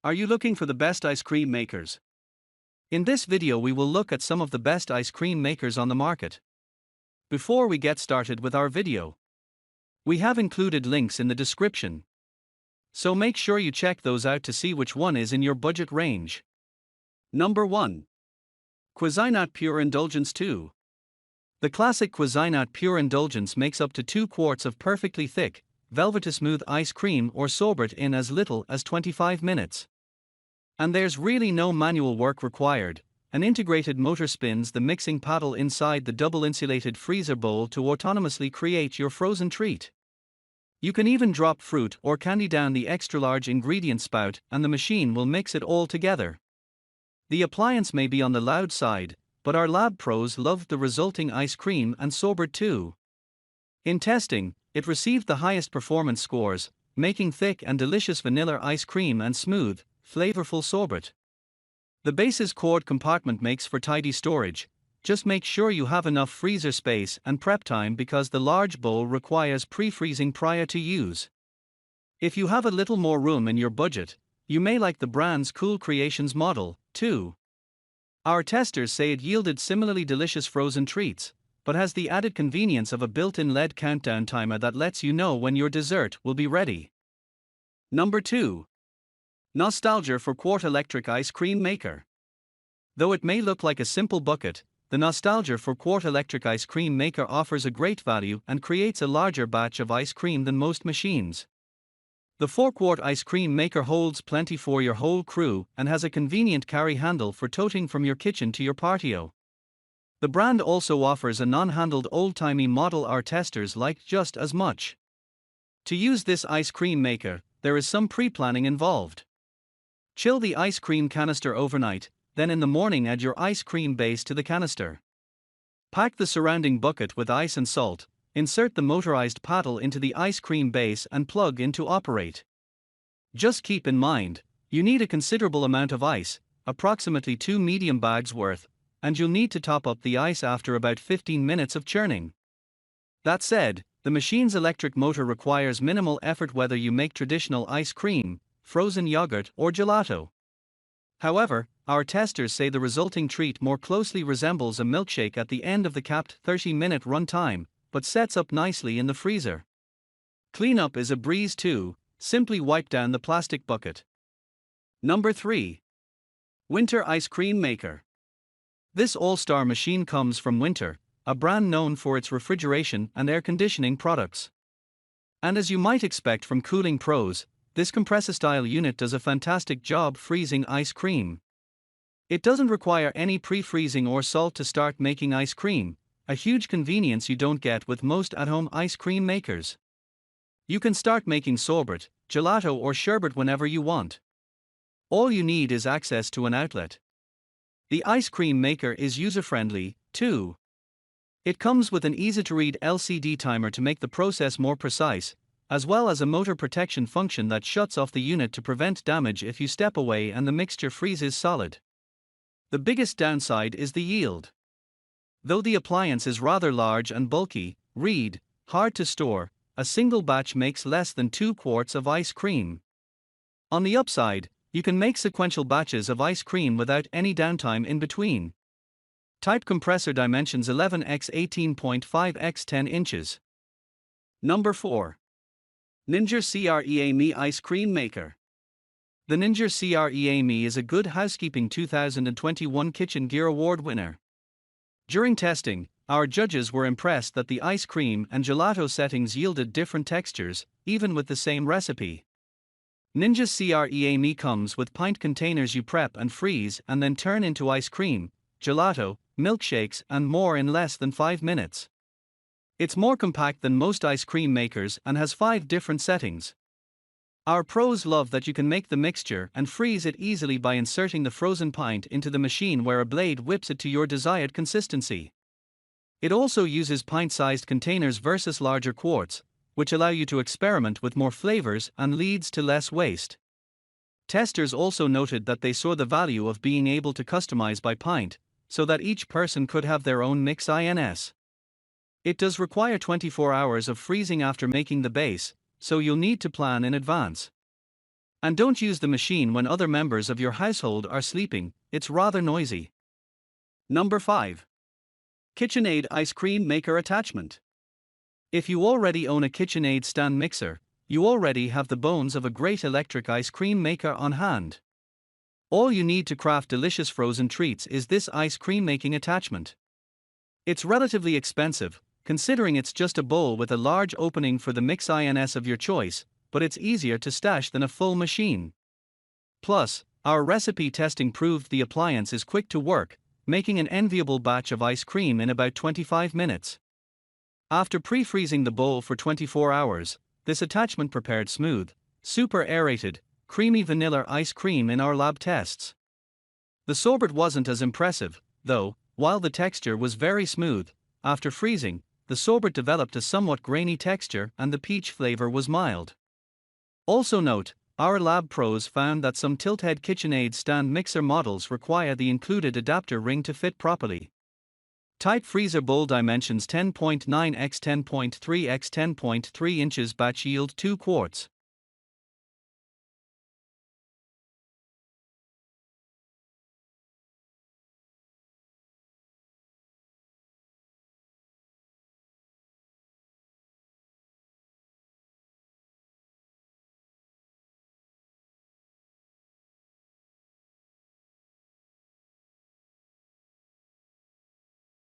Are you looking for the best ice cream makers? In this video we will look at some of the best ice cream makers on the market. Before we get started with our video, we have included links in the description. So make sure you check those out to see which one is in your budget range. Number 1. Cuisinart Pure Indulgence 2. The classic Cuisinart Pure Indulgence makes up to 2 quarts of perfectly thick, velvety smooth ice cream or sorbet in as little as 25 minutes. And there's really no manual work required. An integrated motor spins the mixing paddle inside the double-insulated freezer bowl to autonomously create your frozen treat. You can even drop fruit or candy down the extra-large ingredient spout and the machine will mix it all together. The appliance may be on the loud side, but our lab pros loved the resulting ice cream and sorbet too. In testing, it received the highest performance scores, making thick and delicious vanilla ice cream and smooth, flavorful sorbet. The base's cord compartment makes for tidy storage. Just make sure you have enough freezer space and prep time because the large bowl requires pre-freezing prior to use. If you have a little more room in your budget, you may like the brand's Cool Creations model, too. Our testers say it yielded similarly delicious frozen treats, but has the added convenience of a built-in LED countdown timer that lets you know when your dessert will be ready. Number 2. Nostalgia for Quart Electric Ice Cream Maker. Though it may look like a simple bucket, the Nostalgia for Quart Electric Ice Cream Maker offers a great value and creates a larger batch of ice cream than most machines. The 4-quart ice cream maker holds plenty for your whole crew and has a convenient carry handle for toting from your kitchen to your patio. The brand also offers a non-handled old-timey model our testers liked just as much. To use this ice cream maker, there is some pre-planning involved. Chill the ice cream canister overnight, then in the morning add your ice cream base to the canister. Pack the surrounding bucket with ice and salt, insert the motorized paddle into the ice cream base and plug in to operate. Just keep in mind, you need a considerable amount of ice, approximately 2 medium bags worth, and you'll need to top up the ice after about 15 minutes of churning. That said, the machine's electric motor requires minimal effort whether you make traditional ice cream, frozen yogurt or gelato. However, our testers say the resulting treat more closely resembles a milkshake at the end of the capped 30-minute run time, but sets up nicely in the freezer. Cleanup is a breeze too, simply wipe down the plastic bucket. Number 3. Winter Ice Cream Maker. This all-star machine comes from Winter, a brand known for its refrigeration and air conditioning products. And as you might expect from cooling pros, this compressor-style unit does a fantastic job freezing ice cream. It doesn't require any pre-freezing or salt to start making ice cream, a huge convenience you don't get with most at-home ice cream makers. You can start making sorbet, gelato or sherbet whenever you want. All you need is access to an outlet. The ice cream maker is user-friendly, too. It comes with an easy-to-read LCD timer to make the process more precise, as well as a motor protection function that shuts off the unit to prevent damage if you step away and the mixture freezes solid. The biggest downside is the yield. Though the appliance is rather large and bulky, hard to store, a single batch makes less than 2 quarts of ice cream. On the upside, you can make sequential batches of ice cream without any downtime in between. Type compressor dimensions 11x 18.5 x 10 inches. Number 4. Ninja CREAME Ice Cream Maker. The Ninja CREAME is a Good Housekeeping 2021 Kitchen Gear Award winner. During testing, our judges were impressed that the ice cream and gelato settings yielded different textures, even with the same recipe. Ninja CREAME comes with pint containers you prep and freeze and then turn into ice cream, gelato, milkshakes and more in less than 5 minutes. It's more compact than most ice cream makers and has 5 different settings. Our pros love that you can make the mixture and freeze it easily by inserting the frozen pint into the machine where a blade whips it to your desired consistency. It also uses pint-sized containers versus larger quarts, which allow you to experiment with more flavors and leads to less waste. Testers also noted that they saw the value of being able to customize by pint, so that each person could have their own mix ins. It does require 24 hours of freezing after making the base, so you'll need to plan in advance. And don't use the machine when other members of your household are sleeping, it's rather noisy. Number 5. KitchenAid Ice Cream Maker Attachment. If you already own a KitchenAid stand mixer, you already have the bones of a great electric ice cream maker on hand. All you need to craft delicious frozen treats is this ice cream making attachment. It's relatively expensive, considering it's just a bowl with a large opening for the mix-ins of your choice, but it's easier to stash than a full machine. Plus, our recipe testing proved the appliance is quick to work, making an enviable batch of ice cream in about 25 minutes. After pre-freezing the bowl for 24 hours, this attachment prepared smooth, super aerated, creamy vanilla ice cream in our lab tests. The sorbet wasn't as impressive, though. While the texture was very smooth, after freezing, the sorbet developed a somewhat grainy texture and the peach flavor was mild. Also note, our lab pros found that some tilt-head KitchenAid stand mixer models require the included adapter ring to fit properly. Type freezer bowl dimensions 10.9 x 10.3 x 10.3 inches, batch yield 2 quarts.